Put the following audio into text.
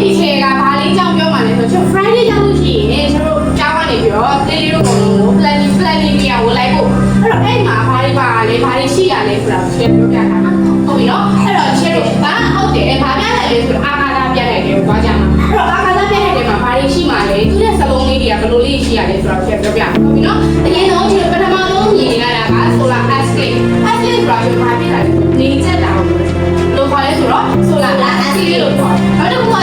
ဒီချေကဘာလေးကြောင့်ပြောမှလဲဆိုတော့ Friday ကြောင့်လို့ရှိရင်ကျွန်တော်ကြောင်းကနေပြီးတော့တေးလေးတို့အကုန်လုံးကို planning ပြရဝင်လိုက်ဖို့အဲ့တော့အဲ့မှာဘာတွေပါလဲဘာတွေရှိရလဲဆိုတာကိုပြောပြတာဟုတ်ပြီနော်အဲ့တော့ချေတို့ဘာဟုတ်တယ်ဘာပြလိုက်လဲဆိုတော့အာဃာတပြလိုက်တယ်ဘာကြမှာအဲ့တော့အာဃာတပြလိုက်တယ်မှာဘာတွေရှိမှလဲသူတဲ့စလုံးလေးတွေကဘယ်လိုလေးရှိရလဲဆိုတော့ပြောပြဟုတ်ပြီနော်အရင်ဆုံးချေတို့ပထမဆုံးမြင်ရတာက solar asset ဆိုတာဘာဖြစ်တာလဲနေချက်တာလို့ခေါ်လဲဆိုတော့ solar asset လို့ခေါ်နောက်တစ်ခုက